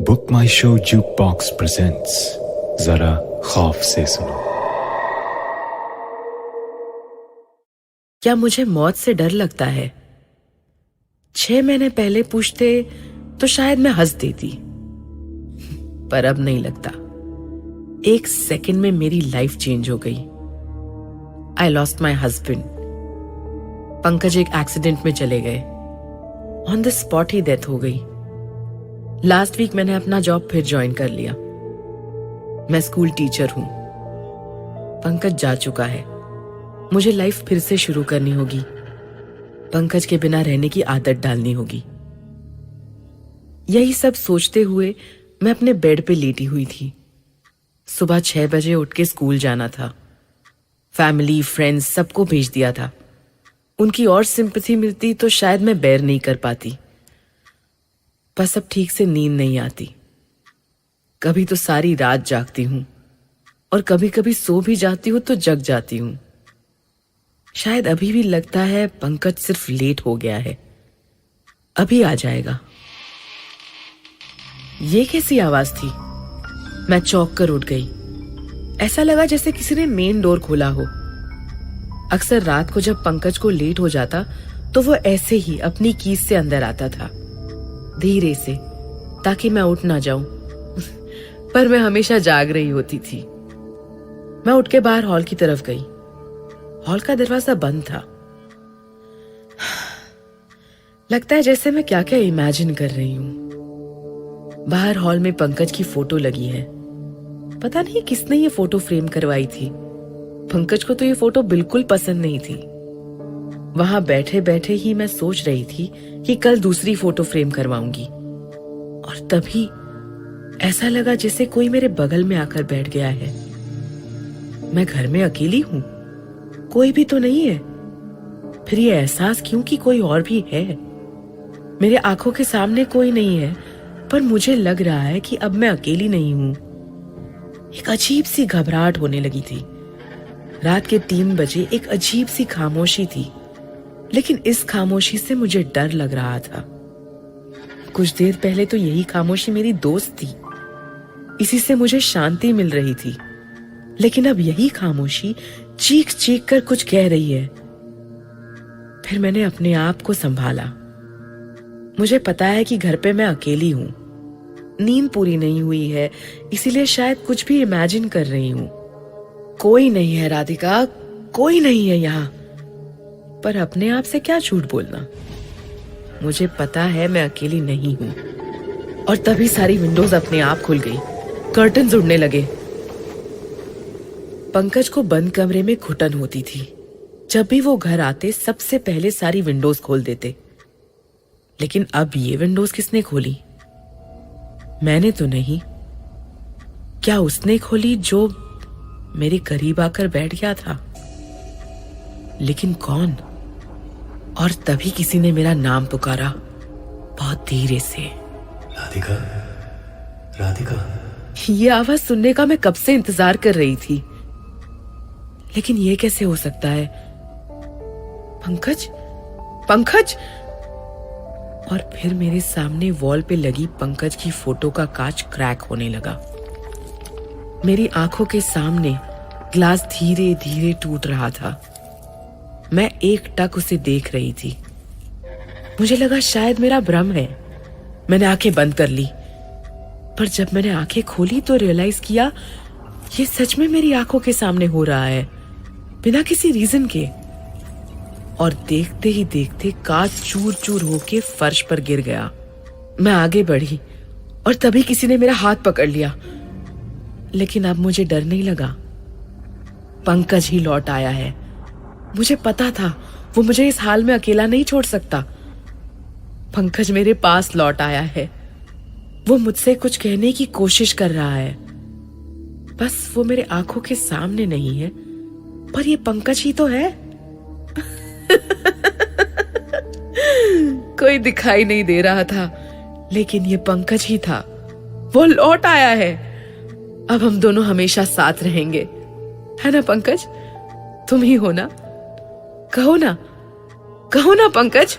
Book माई show juke box presents, जरा खौफ से सुनो। क्या मुझे मौत से डर लगता है? 6 महीने पहले पूछते तो शायद मैं हंस देती, पर अब नहीं लगता। 1 सेकंड में मेरी लाइफ चेंज हो गई। I lost my husband. Pankaj एक एक्सीडेंट में चले गए। On the spot he death हो गई। लास्ट वीक मैंने अपना जॉब फिर ज्वाइन कर लिया। मैं स्कूल टीचर हूं। पंकज जा चुका है। मुझे लाइफ फिर से शुरू करनी होगी। पंकज के बिना रहने की आदत डालनी होगी। यही सब सोचते हुए मैं अपने बेड पे लेटी हुई थी। सुबह 6 बजे उठ के स्कूल जाना था। फैमिली, फ्रेंड्स सबको भेज दिया था। उनकी और सिंपैथी मिलती तो शायद मैं बेयर नहीं कर पाती। बस अब ठीक से नींद नहीं आती। कभी तो सारी रात जागती हूं और कभी कभी सो भी जाती हूं तो जग जाती हूं। शायद अभी भी लगता है पंकज सिर्फ लेट हो गया है, अभी आ जाएगा। ये कैसी आवाज थी? मैं चौंक कर उठ गई। ऐसा लगा जैसे किसी ने मेन डोर खोला हो। अक्सर रात को जब पंकज को लेट हो जाता तो वो ऐसे ही अपनी कीज से अंदर आता था, धीरे से, ताकि मैं उठ ना जाऊं। पर मैं हमेशा जाग रही होती थी। मैं उठ के बाहर हॉल की तरफ गई। हॉल का दरवाजा बंद था। लगता है जैसे मैं क्या क्या इमेजिन कर रही हूं। बाहर हॉल में पंकज की फोटो लगी है। पता नहीं किसने ये फोटो फ्रेम करवाई थी। पंकज को तो ये फोटो बिल्कुल पसंद नहीं थी। वहां बैठे बैठे ही मैं सोच रही थी कि कल दूसरी फोटो फ्रेम करवाऊंगी, और तभी ऐसा लगा जैसे कोई मेरे बगल में आकर बैठ गया है। मैं घर में अकेली हूं, कोई भी तो नहीं है। फिर ये एहसास क्यों कि कोई और भी है? मेरे आंखों के सामने कोई नहीं है, पर मुझे लग रहा है कि अब मैं अकेली नहीं हूं। एक अजीब सी घबराहट होने लगी थी। रात के 3 बजे एक अजीब सी खामोशी थी, लेकिन इस खामोशी से मुझे डर लग रहा था। कुछ देर पहले तो यही खामोशी मेरी दोस्त थी, इसी से मुझे शांति मिल रही थी। लेकिन अब यही खामोशी चीख चीख कर कुछ कह रही है। फिर मैंने अपने आप को संभाला। मुझे पता है कि घर पे मैं अकेली हूं, नींद पूरी नहीं हुई है, इसीलिए शायद कुछ भी इमेजिन कर रही हूं। कोई नहीं है राधिका, कोई नहीं है यहाँ। पर अपने आप से क्या झूठ बोलना। मुझे पता है मैं अकेली नहीं हूं। और तभी सारी विंडोज अपने आप खुल गई, कर्टन्स उड़ने लगे। पंकज को बंद कमरे में घुटन होती थी। जब भी वो घर आते सबसे पहले सारी विंडोज खोल देते। लेकिन अब ये विंडोज किसने खोली? मैंने तो नहीं। क्या उसने खोली जो मेरे करीब आकर बैठ गया था? लेकिन कौन? और तभी किसी ने मेरा नाम पुकारा, बहुत धीरे से। राधिका, राधिका। ये आवाज सुनने का मैं कब से इंतजार कर रही थी, लेकिन ये कैसे हो सकता है? पंकज, पंकज! और फिर मेरे सामने वॉल पे लगी पंकज की फोटो का कांच क्रैक होने लगा। मेरी आंखों के सामने ग्लास धीरे धीरे टूट रहा था। मैं एकटक उसे देख रही थी। मुझे लगा शायद मेरा भ्रम है। मैंने आंखें बंद कर ली, पर जब मैंने आंखें खोली तो रियलाइज किया ये सच में मेरी आंखों के सामने हो रहा है, बिना किसी रीजन के। और देखते ही देखते कांच चूर चूर होके फर्श पर गिर गया। मैं आगे बढ़ी और तभी किसी ने मेरा हाथ पकड़ लिया। लेकिन अब मुझे डर नहीं लगा। पंकज ही लौट आया है। मुझे पता था वो मुझे इस हाल में अकेला नहीं छोड़ सकता। पंकज मेरे पास लौट आया है। वो मुझसे कुछ कहने की कोशिश कर रहा है। बस वो मेरे आंखों के सामने नहीं है, पर ये पंकज ही तो है। कोई दिखाई नहीं दे रहा था, लेकिन ये पंकज ही था। वो लौट आया है। अब हम दोनों हमेशा साथ रहेंगे, है ना पंकज? तुम ही हो ना? कहो ना, कहो ना पंकज।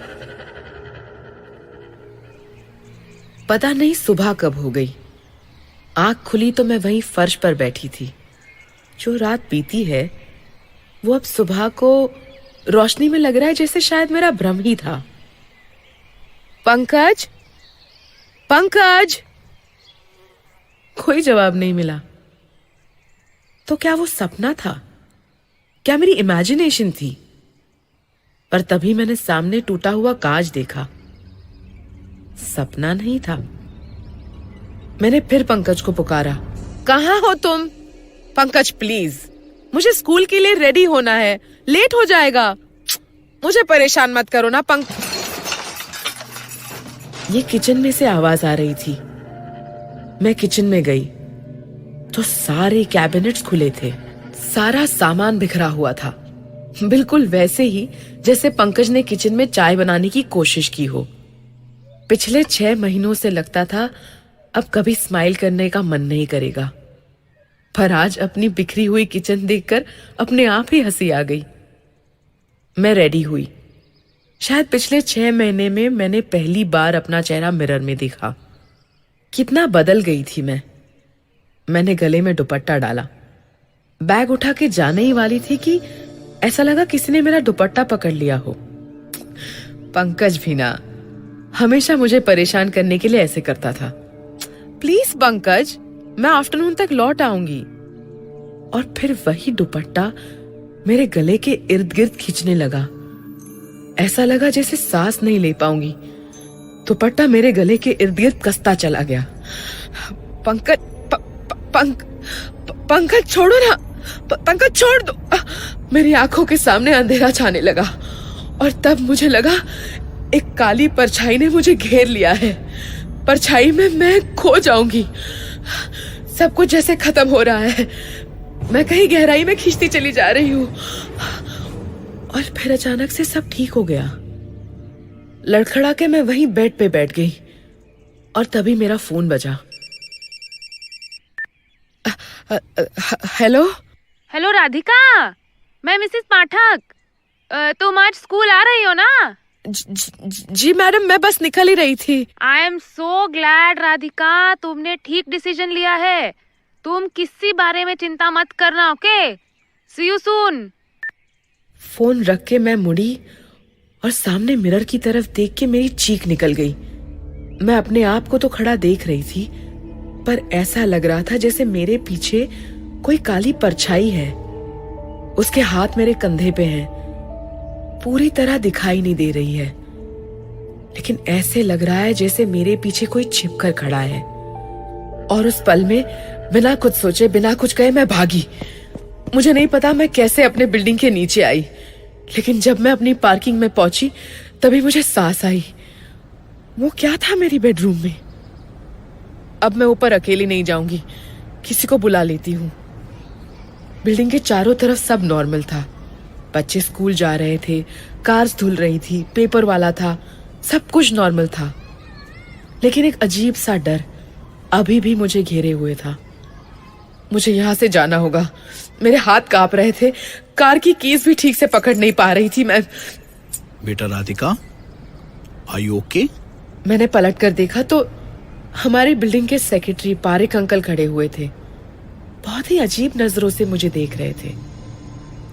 पता नहीं सुबह कब हो गई। आंख खुली तो मैं वहीं फर्श पर बैठी थी। जो रात बीती है वो अब सुबह को रोशनी में लग रहा है जैसे शायद मेरा भ्रम ही था। पंकज, पंकज, कोई जवाब नहीं मिला। तो क्या वो सपना था? क्या मेरी इमेजिनेशन थी? पर तभी मैंने सामने टूटा हुआ कांच देखा। सपना नहीं था। मैंने फिर पंकज को पुकारा। कहाँ हो तुम? पंकज प्लीज, मुझे स्कूल के लिए रेडी होना है, लेट हो जाएगा। मुझे परेशान मत करो ना ये किचन में से आवाज आ रही थी। मैं किचन में गई तो सारे कैबिनेट्स खुले थे। सारा सामान बिखरा हुआ था, बिल्कुल वैसे ही जैसे पंकज ने किचन में चाय बनाने की कोशिश की हो। पिछले 6 महीनों से लगता था अब कभी स्माइल करने का मन नहीं करेगा, पर आज अपनी बिखरी हुई किचन देखकर अपने आप ही हंसी आ गई। मैं रेडी हुई। शायद पिछले 6 महीने में मैंने पहली बार अपना चेहरा मिरर में देखा। कितना बदल गई थी मैं। मैंने गले में दुपट्टा डाला, बैग उठा के जाने ही वाली थी कि ऐसा लगा किसी ने मेरा दुपट्टा पकड़ लिया हो। पंकज भी ना, हमेशा मुझे परेशान करने के लिए ऐसे करता था। प्लीज पंकज, मैं आफ्टरनून तक लौट आऊंगी। और फिर वही दुपट्टा मेरे गले के इर्द गिर्द खींचने लगा। ऐसा लगा जैसे सांस नहीं ले पाऊंगी। दुपट्टा मेरे गले के इर्द गिर्द कसता चला गया। पंकज, पंकज छोड़ो ना, पंकज छोड़ दो। मेरी आंखों के सामने अंधेरा छाने लगा और तब मुझे लगा एक काली परछाई ने मुझे घेर लिया है। परछाई में मैं खो जाऊंगी। सब कुछ जैसे खत्म हो रहा है। मैं कहीं गहराई में खींचती चली जा रही हूँ। और फिर अचानक से सब ठीक हो गया। लड़खड़ा के मैं वहीं बेड पे बैठ गई और तभी मेरा फोन बजा। हेलो हेलो राधिका, मैं मिसेस पाठक। तुम आज स्कूल आ रही हो ना? जी मैडम, मैं बस निकल ही रही थी। I am so glad Radhika, तुमने ठीक डिसीजन लिया है। तुम किसी बारे में चिंता मत करना, okay? See you soon. Phone रख के मैं मुड़ी और सामने मिरर की तरफ देख के मेरी चीख निकल गई। मैं अपने आप को तो खड़ा देख रही थी, पर ऐसा लग रहा था जैसे मेरे पीछे कोई काली परछाई है। उसके हाथ मेरे कंधे पे हैं। पूरी तरह दिखाई नहीं दे रही है, लेकिन ऐसे लग रहा है जैसे मेरे पीछे कोई छिपकर खड़ा है। और उस पल में बिना कुछ सोचे, बिना कुछ कहे मैं भागी। मुझे नहीं पता मैं कैसे अपने बिल्डिंग के नीचे आई, लेकिन जब मैं अपनी पार्किंग में पहुंची तभी मुझे सांस आई। वो क्या था मेरी बेडरूम में? अब मैं ऊपर अकेली नहीं जाऊंगी, किसी को बुला लेती हूँ। बिल्डिंग के चारों तरफ सब नॉर्मल था। बच्चे स्कूल जा रहे थे, कार्स धुल रही थी, पेपर वाला था, सब कुछ नॉर्मल था। लेकिन एक अजीब सा डर अभी भी मुझे घेरे हुए था। मुझे यहाँ से जाना होगा। मेरे हाथ कांप रहे थे, कार की कीज भी ठीक से पकड़ नहीं पा रही थी मैं। बेटा राधिका, आर यू ओके? मैंने पलट कर देखा तो हमारी बिल्डिंग के सेक्रेटरी पारिक अंकल खड़े हुए थे। बहुत ही अजीब नजरों से मुझे देख रहे थे।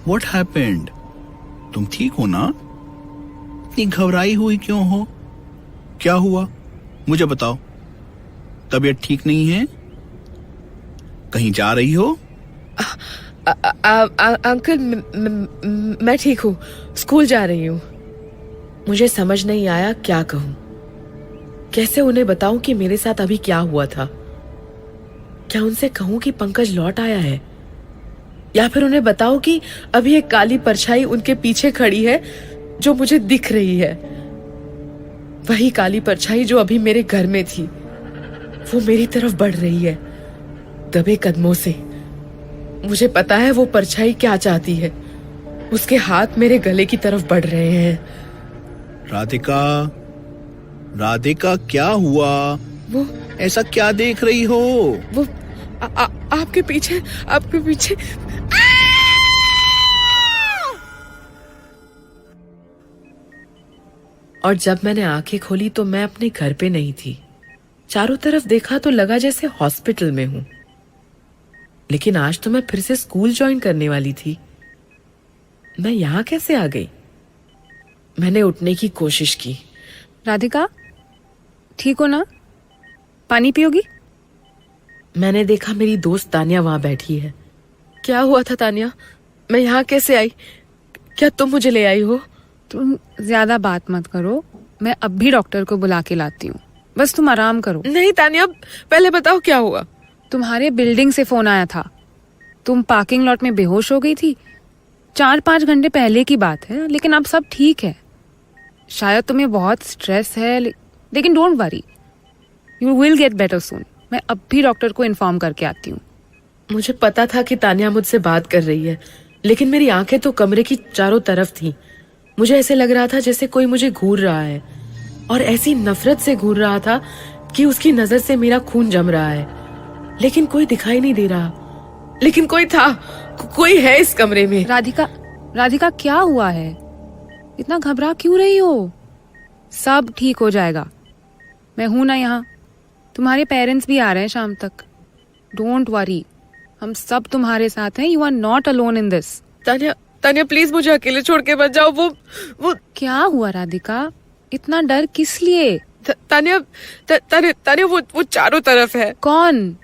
What happened? तुम ठीक हो ना? इतनी घबराई हुई क्यों हो? क्या हुआ? मुझे बताओ। तबीयत ठीक नहीं है? कहीं जा रही हो? अंकल, मैं ठीक हूँ, स्कूल जा रही हूँ। मुझे समझ नहीं आया क्या कहूँ। कैसे उन्हें बताऊं कि मेरे साथ अभी क्या हुआ था? क्या उनसे कहूं कि पंकज लौट आया है, या फिर उन्हें बताऊं कि अभी एक काली परछाई उनके पीछे खड़ी है जो मुझे दिख रही है। वही काली परछाई जो अभी मेरे घर में थी, वो मेरी तरफ बढ़ रही है दबे कदमों से। मुझे पता है वो परछाई क्या चाहती है। उसके हाथ मेरे गले की तरफ बढ़ रहे हैं। राधिका, राधिका क्या हुआ? वो ऐसा क्या देख रही हो? वो आपके पीछे, आपके पीछे। और जब मैंने आंखें खोली तो मैं अपने घर पे नहीं थी। चारों तरफ देखा तो लगा जैसे हॉस्पिटल में हूं, लेकिन आज तो मैं फिर से स्कूल ज्वाइन करने वाली थी। मैं यहां कैसे आ गई? मैंने उठने की कोशिश की। राधिका, ठीक हो ना? पानी पियोगी? मैंने देखा मेरी दोस्त तानिया वहां बैठी है। क्या हुआ था तानिया? मैं यहाँ कैसे आई? क्या तुम मुझे ले आई हो? तुम ज्यादा बात मत करो, मैं अब भी डॉक्टर को बुला के लाती हूँ। बस तुम आराम करो। नहीं तानिया, पहले बताओ क्या हुआ। तुम्हारे बिल्डिंग से फोन आया था। तुम पार्किंग लॉट में बेहोश हो गई थी। 4-5 घंटे पहले की बात है, लेकिन अब सब ठीक है। शायद तुम्हें बहुत स्ट्रेस है, लेकिन don't worry, you will get better soon. मैं अब भी डॉक्टर को इन्फॉर्म करके आती हूँ। मुझे पता था कि तानिया मुझसे बात कर रही है, लेकिन मेरी आंखें तो कमरे की चारों तरफ थीं। मुझे ऐसे लग रहा था जैसे कोई मुझे घूर रहा है, और ऐसी नफरत से घूर रहा था कि उसकी नजर से मेरा खून जम रहा है। लेकिन कोई दिखाई नहीं दे रहा। लेकिन कोई था, कोई है इस कमरे में। राधिका क्या हुआ है? इतना घबरा क्यों रही हो? सब ठीक हो जाएगा। मैं हूं ना यहाँ। तुम्हारे पेरेंट्स भी आ रहे हैं शाम तक। डोंट वरी, हम सब तुम्हारे साथ हैं। You are not alone in this. Tania please मुझे अकेले छोड़ के मत जाओ। वो क्या हुआ राधिका? इतना डर किस लिए? तानिया वो चारों तरफ है। कौन?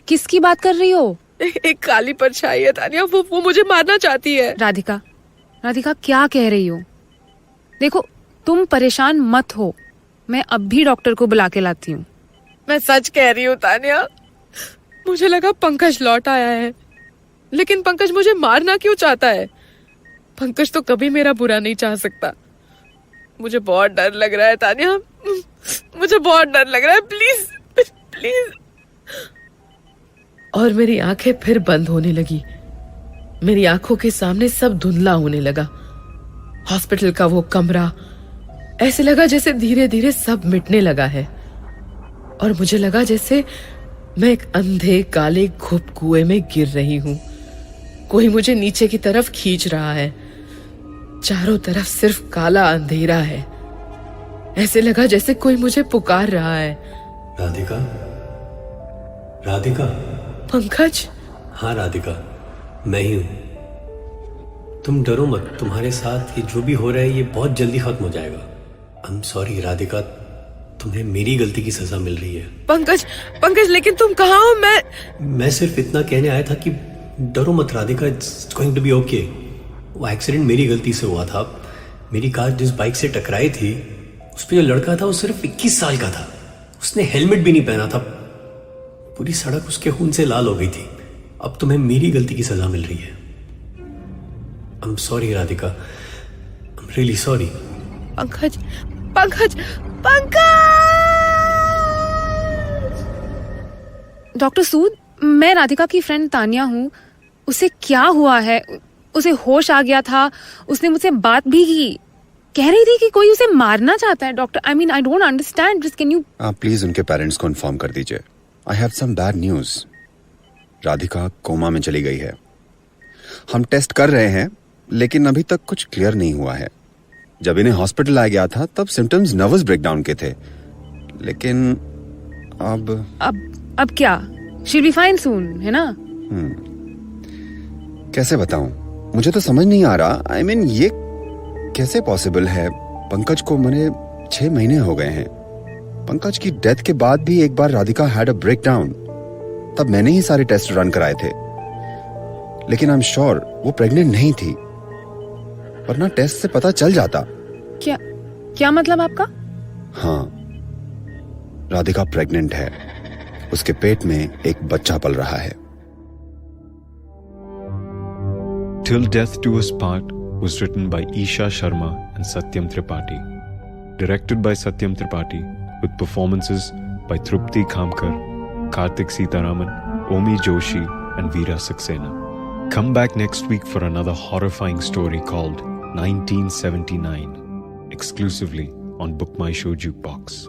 किसकी बात कर रही हो? एक काली परछाई है तानिया, वो मुझे मारना चाहती है। राधिका क्या कह रही हो? देखो, तुम परेशान मत हो, मैं अब भी डॉक्टर को बुला के लाती हूँ। मैं सच कह रही हूँ तानिया। मुझे लगा पंकज लौट आया है, लेकिन पंकज मुझे मारना क्यों चाहता है? पंकज तो कभी मेरा बुरा नहीं चाह सकता। मुझे बहुत डर लग रहा है तानिया, मुझे बहुत डर लग रहा है। Please please. और मेरी आंखें फिर बंद होने लगी। मेरी आंखों के सामने सब धुंधला होने लगा। हॉस्पिटल का वो कमरा, ऐसे लगा जैसे धीरे धीरे सब मिटने लगा है। और मुझे लगा जैसे मैं एक अंधे काले घुप कुएं में गिर रही हूं। कोई मुझे नीचे की तरफ खींच रहा है। चारों तरफ सिर्फ काला अंधेरा है। ऐसे लगा जैसे कोई मुझे पुकार रहा है। राधिका, राधिका। पंकज? हाँ राधिका, मैं ही हूं। तुम डरो मत, तुम्हारे साथ ये जो भी हो रहा है ये बहुत जल्दी खत्म हो जाएगा। आई एम सॉरी राधिका, तुम्हें मेरी गलती की सजा मिल रही है। पंकज लेकिन तुम कहाँ हो? मैं सिर्फ इतना कहने आया था कि डरो मत Radhika, it's going to be okay. वो एक्सीडेंट मेरी गलती से हुआ था। मेरी कार जिस बाइक से टकराई थी, उस पर जो लड़का था वो सिर्फ 21 साल का था। उसने हेलमेट भी नहीं पहना था। पूरी सड़क उसके खून से लाल हो गई थी। अब तुम्हें मेरी गलती की सजा मिल रही है। I am sorry Radhika, I am really sorry. Pankaj. Doctor Sood, मैं राधिका की फ्रेंड तानिया हूँ। उसे क्या हुआ है? उसे होश आ गया था, उसने मुझसे बात भी की। कह रही थी कि कोई उसे मारना चाहता है। Doctor, I mean I don't understand this. Can you please उनके पेरेंट्स को इन्फॉर्म कर दीजिए। I have some bad news. Radhika coma में चली गई है। हम टेस्ट कर रहे हैं, लेकिन अभी तक कुछ क्लियर नहीं हुआ है। जब इन्हें हॉस्पिटल लाया गया था तब सिम्टम्स नर्वस ब्रेकडाउन के थे, लेकिन अब क्या? शी विल बी फाइन सून, है ना? कैसे बताऊं, मुझे तो समझ नहीं आ रहा। आई मीन ये कैसे पॉसिबल है? पंकज को मरे 6 महीने हो गए हैं। पंकज की डेथ के बाद भी एक बार राधिका हैड अ ब्रेकडाउन। तब मैंने ही सारे टेस्ट रन कराए थे, लेकिन आई एम श्योर वो प्रेग्नेंट नहीं थी, वरना टेस्ट से पता चल जाता। क्या मतलब आपका? हाँ, राधिका प्रेग्नेंट है। उसके पेट में एक बच्चा पल रहा है। Till Death Do Us Part was written by Isha Sharma and Satyam Tripathi. Directed by Satyam Tripathi, with performances by Trupti Khamkar, Karthik Sitaraman, Omi Joshi, and Veera Saxena. Come back next week for another horrifying story called 1979, exclusively on Book My Show Jukebox.